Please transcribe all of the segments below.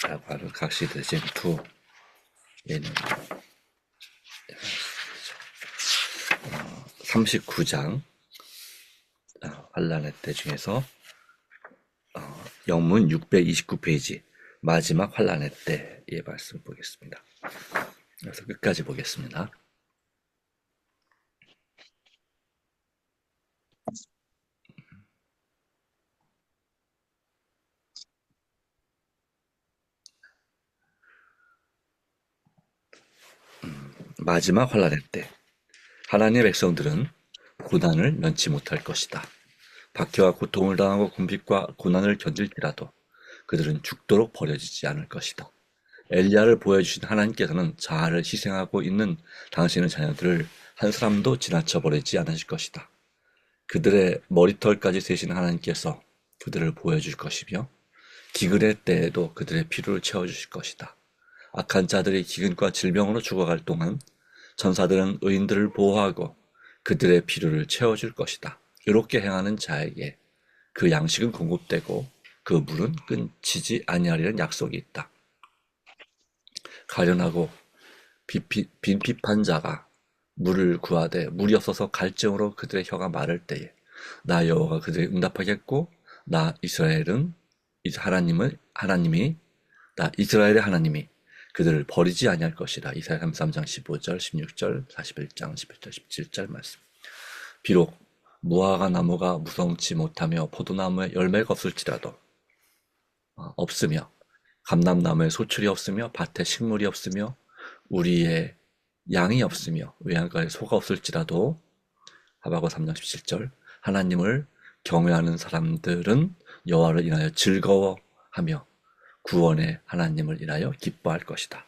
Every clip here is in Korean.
자, 바로 각시대 젠2 얘는 39장 환란의 때 중에서 영문 629페이지 마지막 환란의 때의 말씀 보겠습니다. 그래서 끝까지 보겠습니다. 마지막 환란의 때 하나님의 백성들은 고난을 면치 못할 것이다. 박해와 고통을 당하고 궁핍과 고난을 견딜지라도 그들은 죽도록 버려지지 않을 것이다. 엘리야를 보여주신 하나님께서는 자아를 희생하고 있는 당신의 자녀들을 한 사람도 지나쳐 버리지 않으실 것이다. 그들의 머리털까지 세신 하나님께서 그들을 보여줄 것이며 기근의 때에도 그들의 필요를 채워주실 것이다. 악한 자들이 기근과 질병으로 죽어갈 동안 천사들은 의인들을 보호하고 그들의 필요를 채워줄 것이다. 이렇게 행하는 자에게 그 양식은 공급되고 그 물은 끊치지 아니하리라는 약속이 있다. 가련하고 빈핍한 자가 물을 구하되 물이 없어서 갈증으로 그들의 혀가 마를 때에 나 여호와가 그들에게 응답하겠고 나 이스라엘은 이스라엘의 하나님이 그들을 버리지 아니할 것이라. 이사야 33장 15절 16절 41장 11절 17절 말씀. 비록 무화과 나무가 무성치 못하며 포도나무에 열매가 없으며 감람나무에 소출이 없으며 밭에 식물이 없으며 우리의 양이 없으며 외양간에 소가 없을지라도 하박국 3장 17절 하나님을 경외하는 사람들은 여호와를 인하여 즐거워하며 구원의 하나님을 인하여 기뻐할 것이다.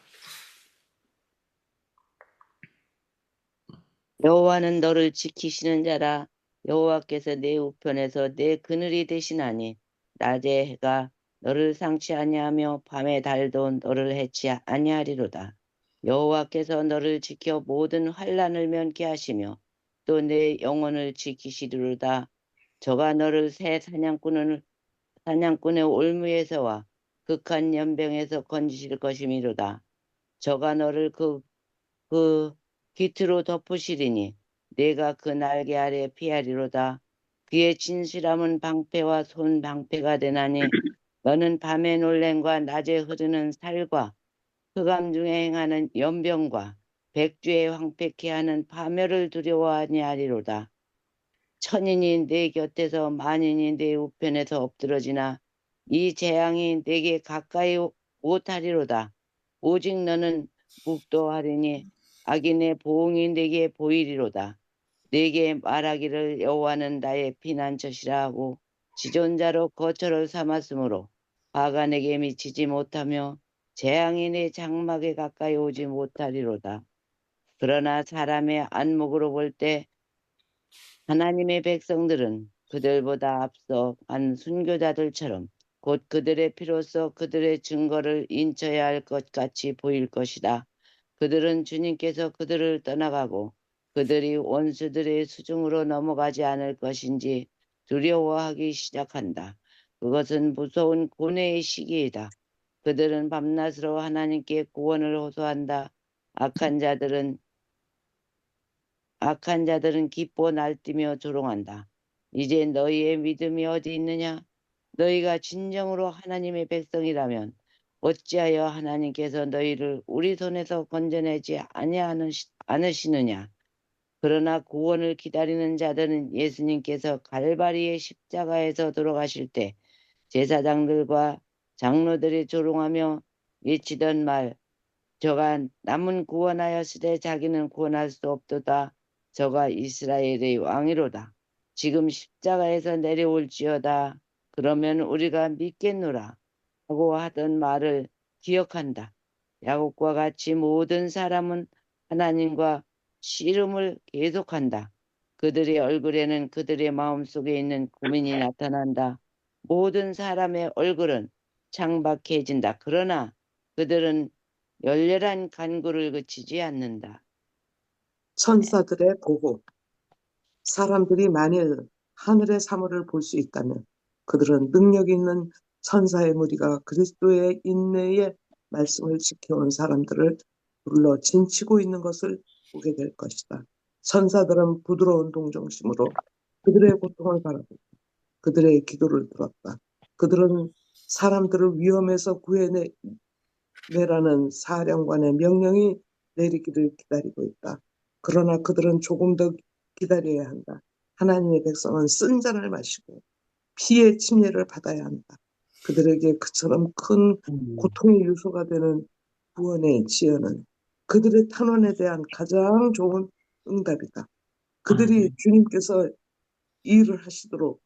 여호와는 너를 지키시는 자라. 여호와께서 내 우편에서 내 그늘이 되시나니 낮에 해가 너를 상치 아니하며 밤에 달도 너를 해치 아니하리로다. 여호와께서 너를 지켜 모든 환난을 면케 하시며 또 내 영혼을 지키시리로다. 저가 너를 새 사냥꾼의 올무에서와 극한 연병에서 건지실 것이미로다. 저가 너를 그 깃으로 덮으시리니 내가 그 날개 아래 피하리로다. 그의 진실함은 방패와 손 방패가 되나니 너는 밤의 놀램과 낮에 흐르는 살과 흑암 중에 행하는 연병과 백주에 황폐케 하는 파멸을 두려워하니 하리로다. 천인이 내 곁에서 만인이 내 우편에서 엎드러지나 이 재앙이 내게 가까이 못하리로다. 오직 너는 묵도하리니 악인의 보응이 내게 보이리로다. 내게 말하기를 여호와는 나의 피난처시라 하고 지존자로 거처를 삼았으므로 화가 내게 미치지 못하며 재앙이 내 장막에 가까이 오지 못하리로다. 그러나 사람의 안목으로 볼 때 하나님의 백성들은 그들보다 앞서 간 순교자들처럼 곧 그들의 피로써 그들의 증거를 인쳐야 할 것 같이 보일 것이다. 그들은 주님께서 그들을 떠나가고 그들이 원수들의 수중으로 넘어가지 않을 것인지 두려워하기 시작한다. 그것은 무서운 고뇌의 시기이다. 그들은 밤낮으로 하나님께 구원을 호소한다. 악한 자들은 기뻐 날뛰며 조롱한다. 이제 너희의 믿음이 어디 있느냐? 너희가 진정으로 하나님의 백성이라면 어찌하여 하나님께서 너희를 우리 손에서 건져내지 않으시느냐? 그러나 구원을 기다리는 자들은 예수님께서 갈바리의 십자가에서 돌아가실 때 제사장들과 장로들이 조롱하며 외치던 말, 저가 남은 구원하였으되 자기는 구원할 수 없도다. 저가 이스라엘의 왕이로다. 지금 십자가에서 내려올지어다. 그러면 우리가 믿겠노라 하고 하던 말을 기억한다. 야곱과 같이 모든 사람은 하나님과 씨름을 계속한다. 그들의 얼굴에는 그들의 마음속에 있는 고민이 나타난다. 모든 사람의 얼굴은 창박해진다. 그러나 그들은 열렬한 간구를 그치지 않는다. 천사들의 보호. 사람들이 만일 하늘의 사물을 볼 수 있다면 그들은 능력 있는 천사의 무리가 그리스도의 인내의 말씀을 지켜온 사람들을 불러 진치고 있는 것을 보게 될 것이다. 천사들은 부드러운 동정심으로 그들의 고통을 바라보고 그들의 기도를 들었다. 그들은 사람들을 위험에서 구해내라는 사령관의 명령이 내리기를 기다리고 있다. 그러나 그들은 조금 더 기다려야 한다. 하나님의 백성은 쓴 잔을 마시고 피의 침례를 받아야 한다. 그들에게 그처럼 큰 고통의 유소가 되는 구원의 지혜는 그들의 탄원에 대한 가장 좋은 응답이다. 그들이 주님께서 일을 하시도록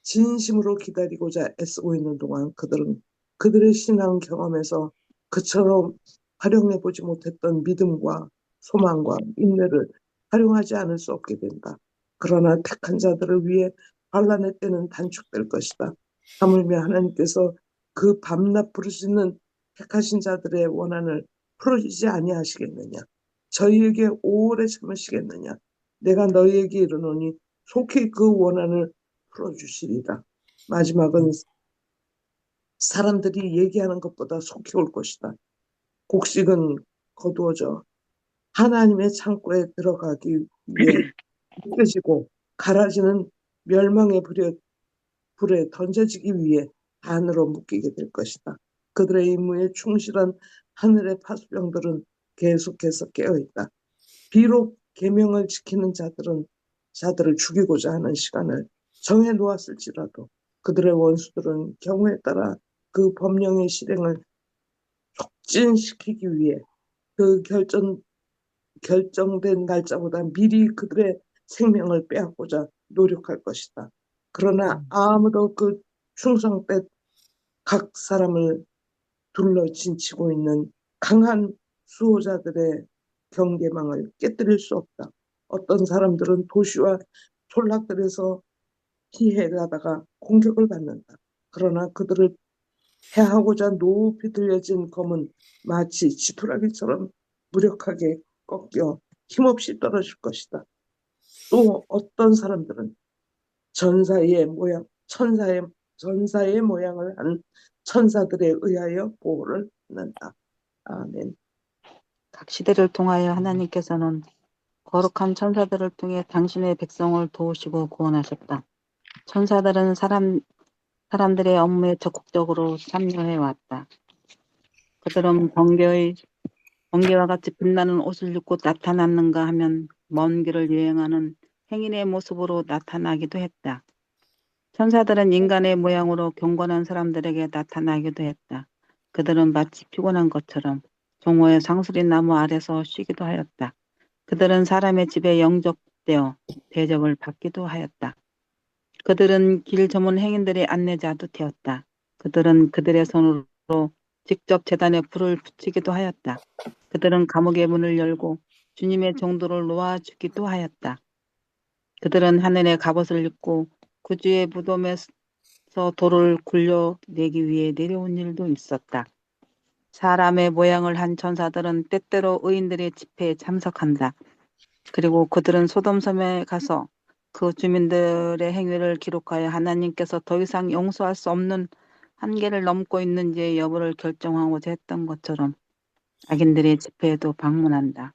진심으로 기다리고자 애쓰고 있는 동안 그들은 그들의 신앙 경험에서 그처럼 활용해보지 못했던 믿음과 소망과 인내를 활용하지 않을 수 없게 된다. 그러나 택한 자들을 위해 환난의 때는 단축될 것이다. 하물며 하나님께서 그 밤낮 부르시는 택하신 자들의 원한을 풀어주지 아니하시겠느냐. 저희에게 오래 참으시겠느냐. 내가 너희에게 이르노니 속히 그 원한을 풀어주시리라. 마지막은 사람들이 얘기하는 것보다 속히 올 것이다. 곡식은 거두어져 하나님의 창고에 들어가기 위해 찢겨지고 갈아지는 멸망의 불에 던져지기 위해 안으로 묶이게 될 것이다. 그들의 임무에 충실한 하늘의 파수병들은 계속해서 깨어있다. 비록 계명을 지키는 자들을 죽이고자 하는 시간을 정해 놓았을지라도 그들의 원수들은 경우에 따라 그 법령의 실행을 촉진시키기 위해 그 결정된 날짜보다 미리 그들의 생명을 빼앗고자 노력할 것이다. 그러나 아무도 그 충성 때 각 사람을 둘러 진치고 있는 강한 수호자들의 경계망을 깨뜨릴 수 없다. 어떤 사람들은 도시와 촌락들에서 피해가다가 공격을 받는다. 그러나 그들을 해하고자 높이 들려진 검은 마치 지푸라기처럼 무력하게 꺾여 힘없이 떨어질 것이다. 또 어떤 사람들은 전사의 모양을 한 천사들에 의하여 보호를 받는다. 아멘. 각 시대를 통하여 하나님께서는 거룩한 천사들을 통해 당신의 백성을 도우시고 구원하셨다. 천사들은 사람들의 업무에 적극적으로 참여해 왔다. 그들은 번개와 같이 빛나는 옷을 입고 나타났는가 하면 먼 길을 여행하는 행인의 모습으로 나타나기도 했다. 천사들은 인간의 모양으로 경건한 사람들에게 나타나기도 했다. 그들은 마치 피곤한 것처럼 종호의 상수리 나무 아래서 쉬기도 하였다. 그들은 사람의 집에 영접되어 대접을 받기도 하였다. 그들은 길 저문 행인들의 안내자도 되었다. 그들은 그들의 손으로 직접 제단에 불을 붙이기도 하였다. 그들은 감옥의 문을 열고 주님의 종도를 놓아주기도 하였다. 그들은 하늘의 갑옷을 입고 구주의 무덤에서 돌을 굴려내기 위해 내려온 일도 있었다. 사람의 모양을 한 천사들은 때때로 의인들의 집회에 참석한다. 그리고 그들은 소돔섬에 가서 그 주민들의 행위를 기록하여 하나님께서 더 이상 용서할 수 없는 한계를 넘고 있는지의 여부를 결정하고자 했던 것처럼 악인들의 집회에도 방문한다.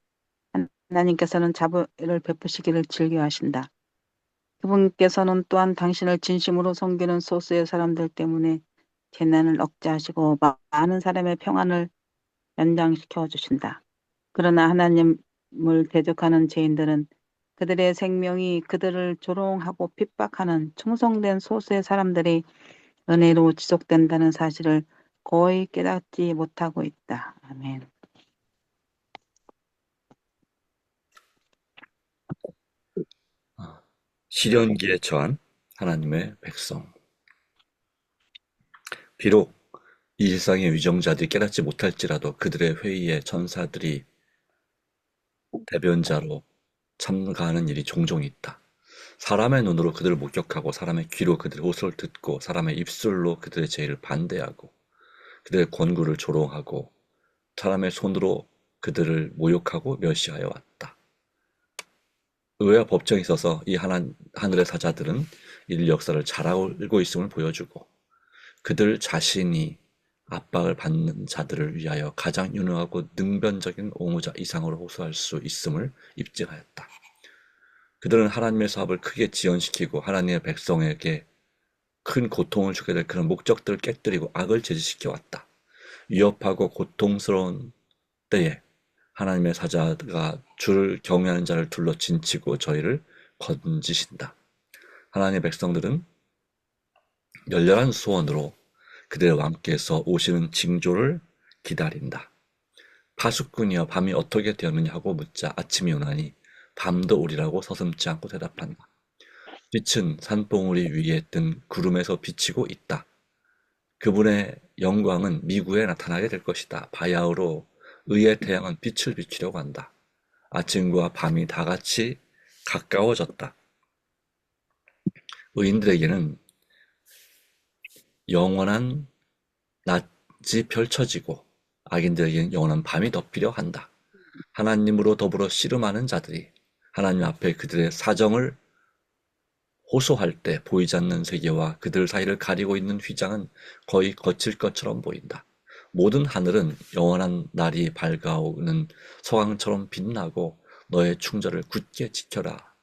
하나님께서는 자비를 베푸시기를 즐겨하신다. 그분께서는 또한 당신을 진심으로 섬기는 소수의 사람들 때문에 재난을 억제하시고 많은 사람의 평안을 연장시켜 주신다. 그러나 하나님을 대적하는 죄인들은 그들의 생명이 그들을 조롱하고 핍박하는 충성된 소수의 사람들의 은혜로 지속된다는 사실을 거의 깨닫지 못하고 있다. 아멘. 시련기에 처한 하나님의 백성. 비록 이 세상의 위정자들이 깨닫지 못할지라도 그들의 회의에 천사들이 대변자로 참가하는 일이 종종 있다. 사람의 눈으로 그들을 목격하고 사람의 귀로 그들의 호소를 듣고 사람의 입술로 그들의 죄를 반대하고 그들의 권고를 조롱하고 사람의 손으로 그들을 모욕하고 멸시하여 왔다. 의회와 법정에 있어서 이 하늘의 사자들은 이 역사를 잘 알고 있음을 보여주고 그들 자신이 압박을 받는 자들을 위하여 가장 유능하고 능변적인 옹호자 이상으로 호소할 수 있음을 입증하였다. 그들은 하나님의 사업을 크게 지연시키고 하나님의 백성에게 큰 고통을 주게 될 그런 목적들을 깨뜨리고 악을 제지시켜 왔다. 위협하고 고통스러운 때에 하나님의 사자가 주를 경외하는 자를 둘러 진치고 저희를 건지신다. 하나님의 백성들은 열렬한 소원으로 그들의 왕께서 오시는 징조를 기다린다. 파수꾼이여 밤이 어떻게 되었느냐 하고 묻자 아침이 오나니 밤도 오리라고 서슴지 않고 대답한다. 빛은 산봉우리 위에 뜬 구름에서 비치고 있다. 그분의 영광은 미구에 나타나게 될 것이다. 바야흐로 의의 태양은 빛을 비추려고 한다. 아침과 밤이 다 같이 가까워졌다. 의인들에게는 영원한 낮이 펼쳐지고 악인들에게는 영원한 밤이 덮이려 한다. 하나님으로 더불어 씨름하는 자들이 하나님 앞에 그들의 사정을 호소할 때 보이지 않는 세계와 그들 사이를 가리고 있는 휘장은 거의 거칠 것처럼 보인다. 모든 하늘은 영원한 날이 밝아오는 서강처럼 빛나고 너의 충절을 굳게 지켜라.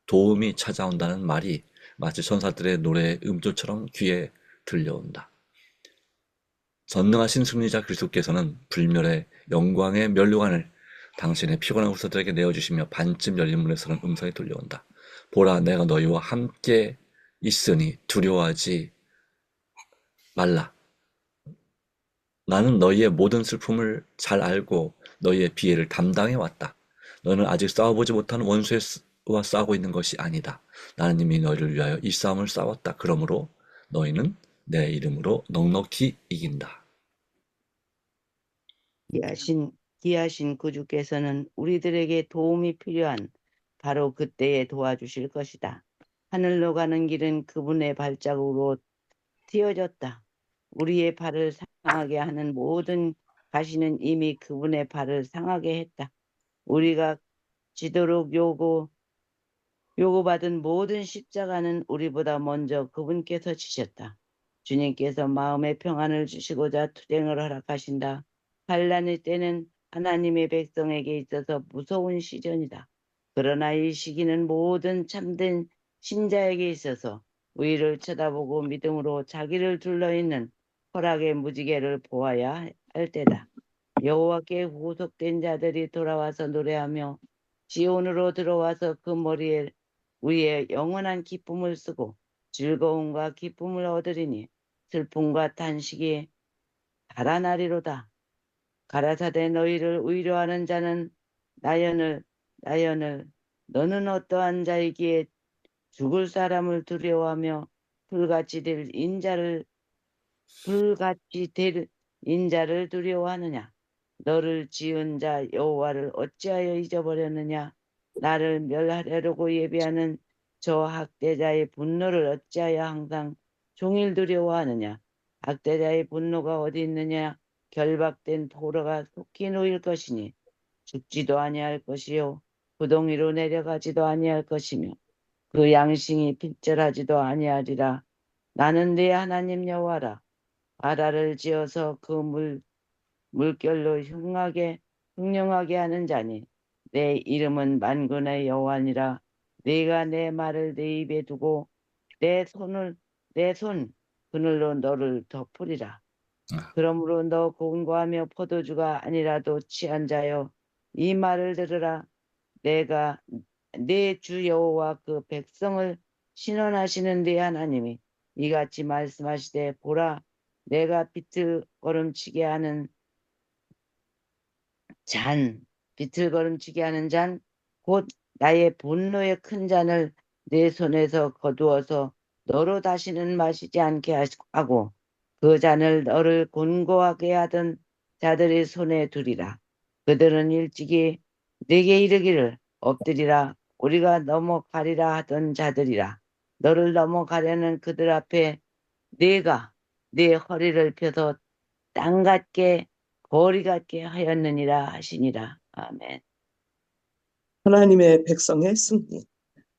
도움이 찾아온다는 말이 마치 천사들의 노래의 음조처럼 귀에 들려온다. 전능하신 승리자 그리스도께서는 불멸의 영광의 면류관을 당신의 피곤한 후사들에게 내어주시며 반쯤 열린 문에 서는 음성이 들려온다. 보라, 내가 너희와 함께 있으니 두려워하지 말라. 나는 너희의 모든 슬픔을 잘 알고 너희의 비애를 담당해 왔다. 너는 아직 싸워보지 못한 원수와 싸우고 있는 것이 아니다. 나는 이미 너희를 위하여 이 싸움을 싸웠다. 그러므로 너희는 내 이름으로 넉넉히 이긴다. 귀하신 구주께서는 우리들에게 도움이 필요한 바로 그때에 도와주실 것이다. 하늘로 가는 길은 그분의 발자국으로 틔어졌다. 우리의 발을 상하게 하는 모든 가시는 이미 그분의 발을 상하게 했다. 우리가 지도록 요구받은 모든 십자가는 우리보다 먼저 그분께서 지셨다. 주님께서 마음의 평안을 주시고자 투쟁을 허락하신다. 환난의 때는 하나님의 백성에게 있어서 무서운 시전이다. 그러나 이 시기는 모든 참된 신자에게 있어서 위를 쳐다보고 믿음으로 자기를 둘러있는 허락의 무지개를 보아야 할 때다. 여호와께 후속된 자들이 돌아와서 노래하며 지온으로 들어와서 그 머리에 위에 영원한 기쁨을 쓰고 즐거움과 기쁨을 얻으리니 슬픔과 탄식이 달아나리로다. 가라사대 너희를 위로하는 자는 나연을 너는 어떠한 자이기에 죽을 사람을 두려워하며 불같이 될 인자를 두려워하느냐. 너를 지은 자 여호와를 어찌하여 잊어버렸느냐. 나를 멸하려고 예비하는 저 학대자의 분노를 어찌하여 항상 종일 두려워하느냐. 학대자의 분노가 어디 있느냐. 결박된 포로가 속히 놓일 것이니 죽지도 아니할 것이요 구덩이로 내려가지도 아니할 것이며 그 양심이 핍절하지도 아니하리라. 나는 내 하나님 여호와라. 바다를 지어서 그 물결로 흉령하게 하는 자니 내 이름은 만군의 여호와니라. 네가 내 말을 내 입에 두고 내 손 그늘로 너를 덮으리라. 그러므로 너 공고하며 포도주가 아니라도 취한 자여 이 말을 들으라. 내가 내 주 여호와 그 백성을 신원하시는 네 하나님이 이같이 말씀하시되 보라 내가 비틀거름치게 하는 잔 곧 나의 분노의 큰 잔을 내 손에서 거두어서 너로 다시는 마시지 않게 하고 그 잔을 너를 곤고하게 하던 자들의 손에 두리라. 그들은 일찍이 내게 이르기를 엎드리라 우리가 넘어가리라 하던 자들이라. 너를 넘어가려는 그들 앞에 내가 내 허리를 펴서 땅 같게 거리 같게 하였느니라 하시니라. 아멘. 하나님의 백성의 승리.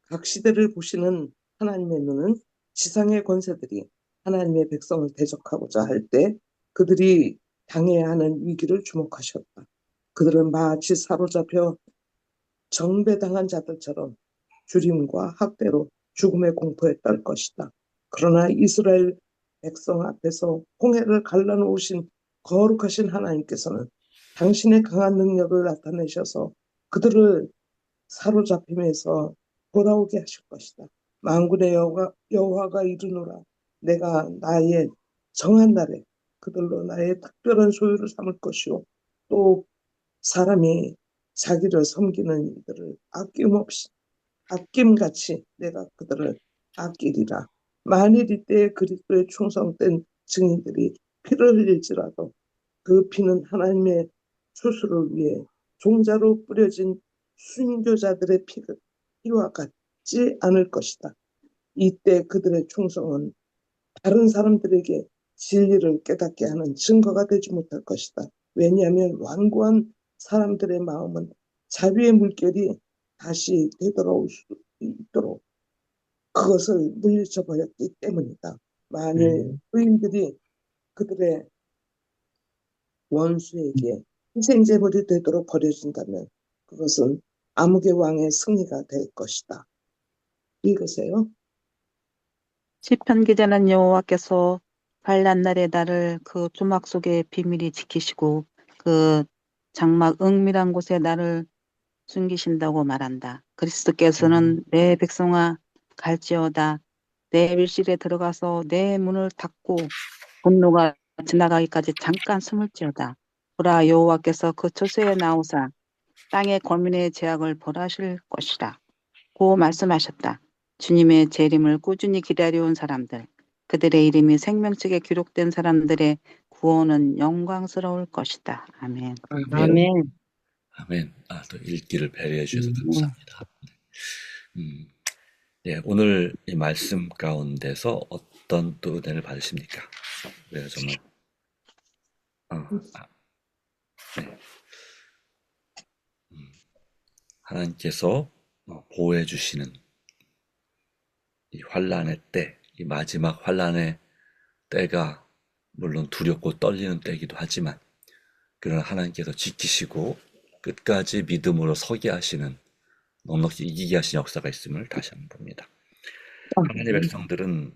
각 시대를 보시는 하나님의 눈은 지상의 권세들이 하나님의 백성을 대적하고자 할 때 그들이 당해야 하는 위기를 주목하셨다. 그들은 마치 사로잡혀 정배당한 자들처럼 죽임과 학대로 죽음의 공포에 떨 것이다. 그러나 이스라엘 백성 앞에서 홍해를 갈라놓으신 거룩하신 하나님께서는 당신의 강한 능력을 나타내셔서 그들을 사로잡힘에서 돌아오게 하실 것이다. 만군의 여호와가 이르노라. 내가 나의 정한 날에 그들로 나의 특별한 소유를 삼을 것이요. 또 사람이 자기를 섬기는 이들을 아낌같이 내가 그들을 아끼리라. 만일 이때 그리스도의 충성된 증인들이 피를 흘릴지라도 그 피는 하나님의 추수를 위해 종자로 뿌려진 순교자들의 피와 같지 않을 것이다. 이때 그들의 충성은 다른 사람들에게 진리를 깨닫게 하는 증거가 되지 못할 것이다. 왜냐하면 완고한 사람들의 마음은 자비의 물결이 다시 되돌아올 수 있도록 그것을 물리쳐 버렸기 때문이다. 만일 의인들이 그들의 원수에게 희생제물이 되도록 버려진다면 그것은 암흑의 왕의 승리가 될 것이다. 읽으세요. 시편 기자는 여호와께서 환난 날에 나를 그 조막 속에 비밀히 지키시고 그 장막 은밀한 곳에 나를 숨기신다고 말한다. 그리스도께서는 내 백성아 갈지어다 내 밀실에 들어가서 내 문을 닫고 분노가 지나가기까지 잠깐 숨을지어다. 보라 여호와께서 그 초소에 나오사 땅의 거민의 죄악을 벌하실 것이라. 고 말씀하셨다. 주님의 재림을 꾸준히 기다려온 사람들, 그들의 이름이 생명책에 기록된 사람들의 구원은 영광스러울 것이다. 아멘. 아멘. 아멘. 또 읽기를 배려해 주셔서 네. 감사합니다. 예, 오늘 이 말씀 가운데서 어떤 또 은혜를 받으십니까? 그래서 정말 네. 하나님께서 보호해 주시는 이 환란의 때, 이 마지막 환란의 때가 물론 두렵고 떨리는 때이기도 하지만 그러나 하나님께서 지키시고 끝까지 믿음으로 서게 하시는 넉넉히 이기게 하시는 역사가 있음을 다시 한번 봅니다. 하나님의 백성들은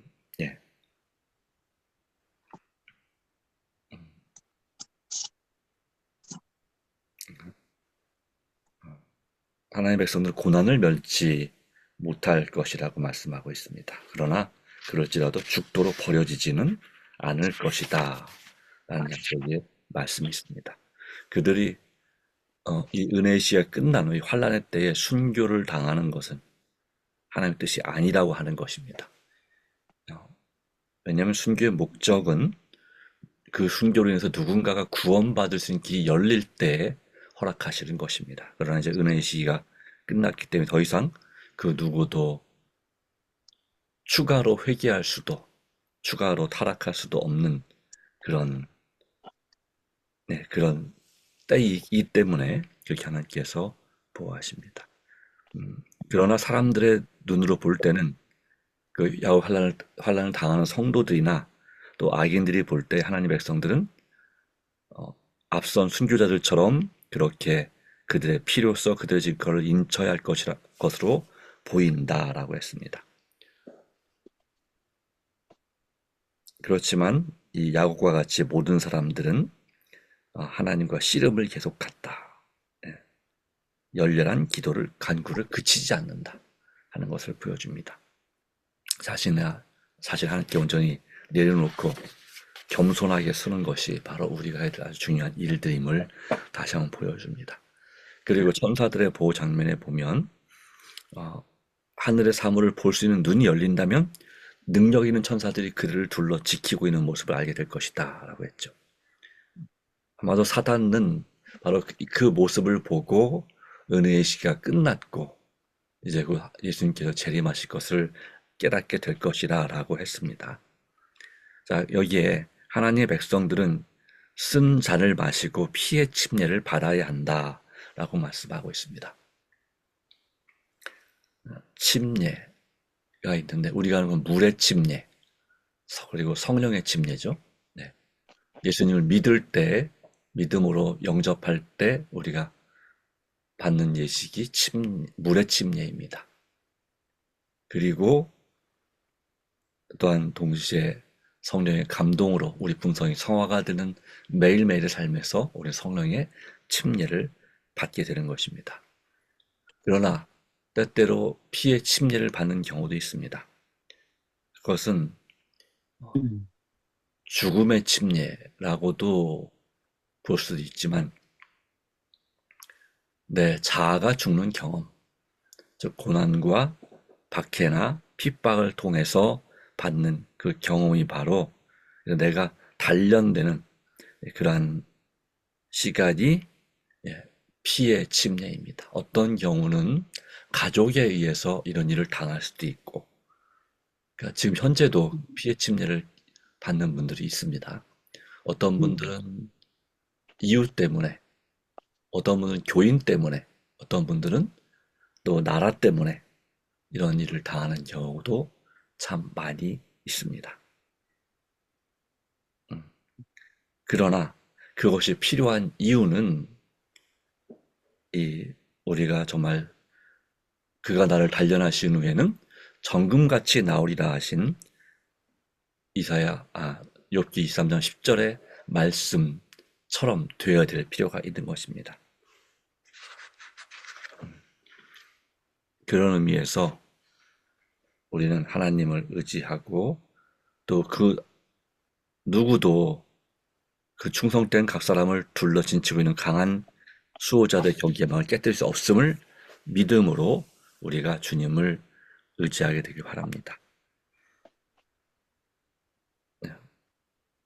하나님의 백성들은 고난을 면치 못할 것이라고 말씀하고 있습니다. 그러나 그럴지라도 죽도록 버려지지는 않을 것이다 라는 약속의 말씀이 있습니다. 그들이 이 은혜의 시가 끝난 후 이 환란의 때에 순교를 당하는 것은 하나님의 뜻이 아니라고 하는 것입니다. 왜냐하면 순교의 목적은 그 순교로 인해서 누군가가 구원받을 수 있는 길이 열릴 때에 허락하시는 것입니다. 그러나 이제 은혜의 시기가 끝났기 때문에 더 이상 그 누구도 추가로 회개할 수도 추가로 타락할 수도 없는 그런 그런 때이기 때문에 그렇게 하나님께서 보호하십니다. 그러나 사람들의 눈으로 볼 때는 그 야후 환란을 당하는 성도들이나 또 악인들이 볼 때 하나님 백성들은 앞선 순교자들처럼 그렇게 그들의 필요성, 그들의 증거를 인쳐야 할 것으로 보인다라고 했습니다. 그렇지만 이 야곱과 같이 모든 사람들은 하나님과 씨름을 계속한다. 열렬한 기도를 간구를 그치지 않는다 하는 것을 보여줍니다. 사실 하나님께 온전히 내려놓고 겸손하게 쓰는 것이 바로 우리가 해야 될 아주 중요한 일들임을 다시 한번 보여줍니다. 그리고 천사들의 보호 장면에 보면 하늘의 사물을 볼 수 있는 눈이 열린다면 능력 있는 천사들이 그들을 둘러 지키고 있는 모습을 알게 될 것이다 라고 했죠. 아마도 사단은 바로 그 모습을 보고 은혜의 시기가 끝났고 이제 그 예수님께서 재림하실 것을 깨닫게 될 것이라 라고 했습니다. 자, 여기에 하나님의 백성들은 쓴 잔을 마시고 피의 침례를 받아야 한다 라고 말씀하고 있습니다. 침례가 있는데 우리가 하는 건 물의 침례, 그리고 성령의 침례죠. 네. 예수님을 믿을 때, 믿음으로 영접할 때 우리가 받는 예식이 물의 침례입니다. 그리고 또한 동시에 성령의 감동으로 우리 품성이 성화가 되는 매일매일의 삶에서 우리 성령의 침례를 받게 되는 것입니다. 그러나 때때로 피의 침례를 받는 경우도 있습니다. 그것은 죽음의 침례라고도 볼 수도 있지만 내 자아가 죽는 경험, 즉 고난과 박해나 핍박을 통해서 받는 그 경험이 바로 내가 단련되는 그러한 시간이 피의 침례입니다. 어떤 경우는 가족에 의해서 이런 일을 당할 수도 있고, 그러니까 지금 현재도 피의 침례를 받는 분들이 있습니다. 어떤 분들은 이웃 때문에, 어떤 분은 교인 때문에, 어떤 분들은 또 나라 때문에 이런 일을 당하는 경우도 참 많이 있습니다. 그러나 그것이 필요한 이유는 우리가 정말 그가 나를 단련하신 후에는 정금같이 나오리라 하신 욥기 23장 10절의 말씀처럼 되어야 될 필요가 있는 것입니다. 그런 의미에서 우리는 하나님을 의지하고 또 누구도 그 충성된 각 사람을 둘러 진치고 있는 강한 수호자들의 경계망을 깨뜨릴 수 없음을 믿음으로 우리가 주님을 의지하게 되길 바랍니다.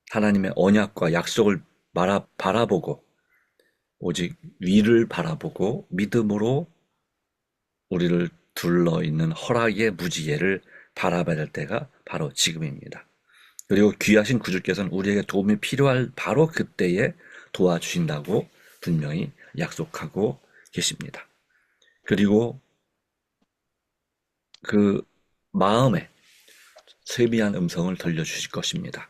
하나님의 언약과 약속을 바라보고 오직 위를 바라보고 믿음으로 우리를 둘러있는 허락의 무지개를 바라봐야 될 때가 바로 지금입니다. 그리고 귀하신 구주께서는 우리에게 도움이 필요할 바로 그때에 도와주신다고 분명히 약속하고 계십니다. 그리고 그 마음에 세미한 음성을 들려주실 것입니다.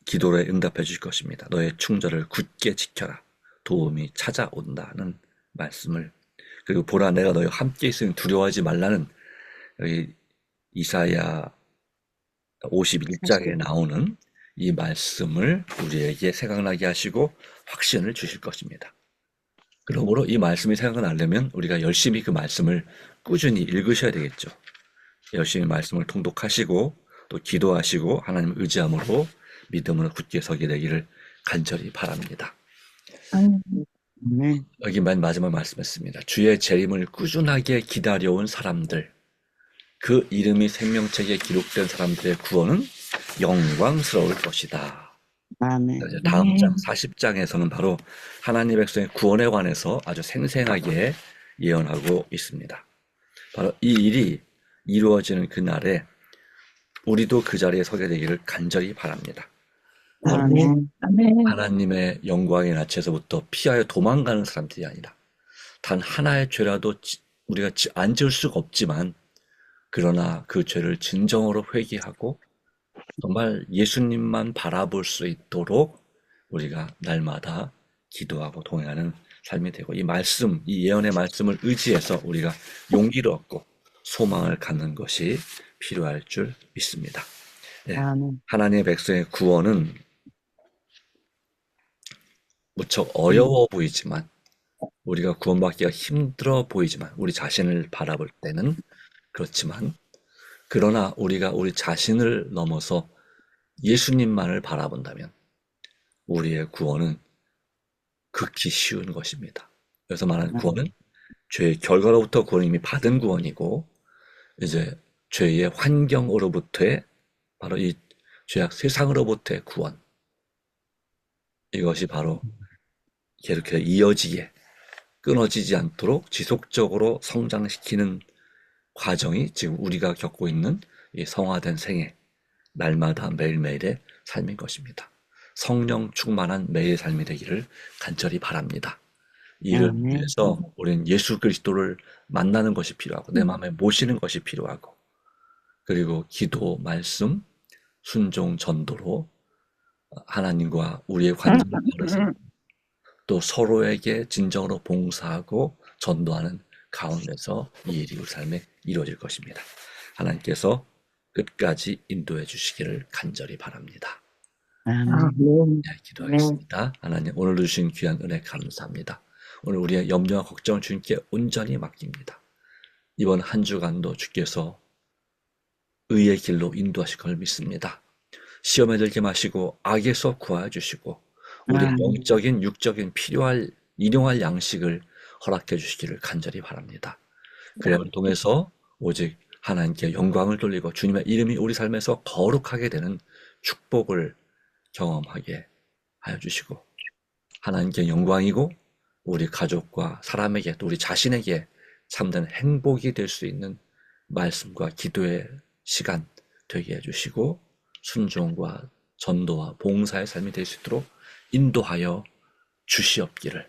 기도에 응답해 주실 것입니다. 너의 충절을 굳게 지켜라. 도움이 찾아온다는 말씀을, 그리고 보라 내가 너희와 함께 있으니 두려워하지 말라는 여기 이사야 51장에 나오는 이 말씀을 우리에게 생각나게 하시고 확신을 주실 것입니다. 그러므로 이 말씀이 생각나려면 우리가 열심히 그 말씀을 꾸준히 읽으셔야 되겠죠. 열심히 말씀을 통독하시고 또 기도하시고 하나님을 의지함으로 믿음으로 굳게 서게 되기를 간절히 바랍니다. 여기 맨 마지막 말씀했습니다. 주의 재림을 꾸준하게 기다려온 사람들, 그 이름이 생명책에 기록된 사람들의 구원은 영광스러울 것이다. 아멘. 다음 장 40장에서는 바로 하나님의 백성의 구원에 관해서 아주 생생하게 예언하고 있습니다. 바로 이 일이 이루어지는 그날에 우리도 그 자리에 서게 되기를 간절히 바랍니다. 아멘. 하나님의 영광의 낯에서부터 피하여 도망가는 사람들이 아니라 단 하나의 죄라도 우리가 안 지을 수가 없지만 그러나 그 죄를 진정으로 회개하고 정말 예수님만 바라볼 수 있도록 우리가 날마다 기도하고 동행하는 삶이 되고 이 말씀, 이 예언의 말씀을 의지해서 우리가 용기를 얻고 소망을 갖는 것이 필요할 줄 믿습니다. 네, 아멘. 하나님의 백성의 구원은 무척 어려워 보이지만 우리가 구원받기가 힘들어 보이지만 우리 자신을 바라볼 때는 그렇지만 그러나 우리가 우리 자신을 넘어서 예수님만을 바라본다면 우리의 구원은 극히 쉬운 것입니다. 그래서 말하는 구원은 죄의 결과로부터 구원을 이미 받은 구원이고 이제 죄의 환경으로부터의 바로 이 죄악 세상으로부터의 구원, 이것이 바로 이렇게 이어지게 끊어지지 않도록 지속적으로 성장시키는 과정이 지금 우리가 겪고 있는 이 성화된 생애, 날마다 매일매일의 삶인 것입니다. 성령 충만한 매일 삶이 되기를 간절히 바랍니다. 이를 위해서 우리는 예수 그리스도를 만나는 것이 필요하고 내 마음에 모시는 것이 필요하고 그리고 기도, 말씀, 순종, 전도로 하나님과 우리의 관계를 바르세요. 또 서로에게 진정으로 봉사하고 전도하는 가운데서 이 일이 우리 삶에 이루어질 것입니다. 하나님께서 끝까지 인도해 주시기를 간절히 바랍니다. 아멘. 네, 기도하겠습니다. 하나님, 오늘 주신 귀한 은혜 감사합니다. 오늘 우리의 염려와 걱정을 주님께 온전히 맡깁니다. 이번 한 주간도 주께서 의의 길로 인도하실 걸 믿습니다. 시험에 들게 마시고 악에서 구하여 주시고 우리 영적인 육적인 필요할 일용할 양식을 허락해 주시기를 간절히 바랍니다. 그를 통해서 오직 하나님께 영광을 돌리고 주님의 이름이 우리 삶에서 거룩하게 되는 축복을 경험하게 하여 주시고 하나님께 영광이고 우리 가족과 사람에게 또 우리 자신에게 참된 행복이 될 수 있는 말씀과 기도의 시간 되게 해주시고 순종과 전도와 봉사의 삶이 될 수 있도록 인도하여 주시옵기를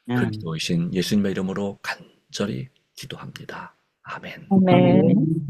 그리스도이신 예수님의 이름으로 간절히 기도합니다. 아멘. 아멘.